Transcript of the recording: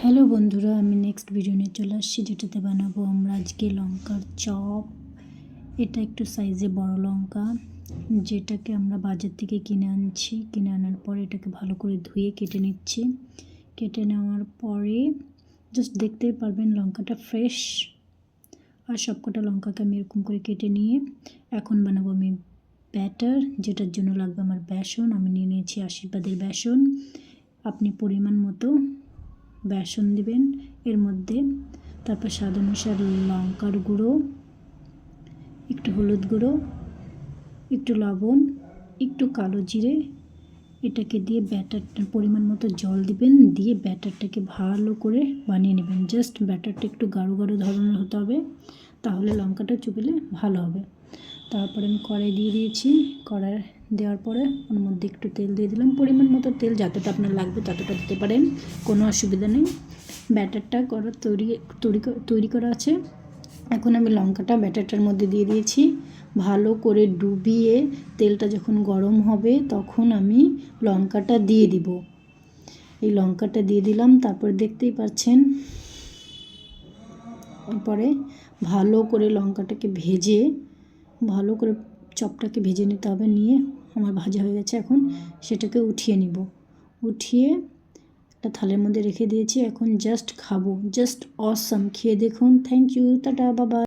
Hello বন্ধুরা, আমি next video নিয়ে চলে আসছি, যেটাতে বানাবো আমরা আজকে লঙ্কার চপ। এটা একটু সাইজে বড় লঙ্কা, যেটাকে আমরা বাজার থেকে কিনে আনছি। কিনে আনার পর এটাকে ভালো করে ধুয়ে কেটে নিচ্ছি। কেটে নেওয়ার পরে জাস্ট দেখতেই পারবেন লঙ্কাটা ফ্রেশ। আর সবকটা লঙ্কাকে আমি এরকম করে কেটে নিয়ে এখন বানাবো আমি ব্যাটার, যেটার জন্য লাগবে আমার বেসন। আমি নিয়ে নিয়েছি আশীর্বাদের বেসন। আপনি পরিমাণ মতো বেসন দিবেন এর মধ্যে। তারপর স্বাদ অনুসারে লঙ্কার গুঁড়ো, একটু হলুদ গুঁড়ো, একটু লবণ, একটু কালো জিরে। এটাকে দিয়ে ব্যাটারটা পরিমাণ মতো জল দিবেন, দিয়ে ব্যাটারটাকে ভালো করে বানিয়ে নেবেন। জাস্ট ব্যাটারটা একটু গাঢ় গাঢ় ধরনের হতে হবে, তাহলে লঙ্কাটা চুপলে ভালো হবে। তারপরে আমি কড়াই দিয়ে দিয়েছি। কড়াই দেওয়ার পরে ওর মধ্যে একটু তেল দিয়ে দিলাম, পরিমাণ মতো তেল, যতটা আপনার লাগবে ততটা দিতে পারেন, কোনো অসুবিধা নেই। ব্যাটারটা তৈরি করা আছে। এখন আমি লঙ্কাটা ব্যাটারটার মধ্যে দিয়ে দিয়েছি। ভালো করে ডুবিয়ে তেলটা যখন গরম হবে তখন আমি লঙ্কাটা দিয়ে দিব। এই লঙ্কাটা দিয়ে দিলাম, তারপর দেখতেই পাচ্ছেন। এরপরে ভালো করে লঙ্কাটাকে ভেজে ভালো করে চপটাকে ভেজে নিতে হবে। নিয়ে আমার ভাজা হয়ে গেছে, এখন সেটাকে উঠিয়ে নিব। উঠিয়ে একটা থালের মধ্যে রেখে দিয়েছি। এখন জাস্ট খাবো, জাস্ট অসাম। খেয়ে দেখুন। থ্যাংক ইউ, টাটা, বাবা।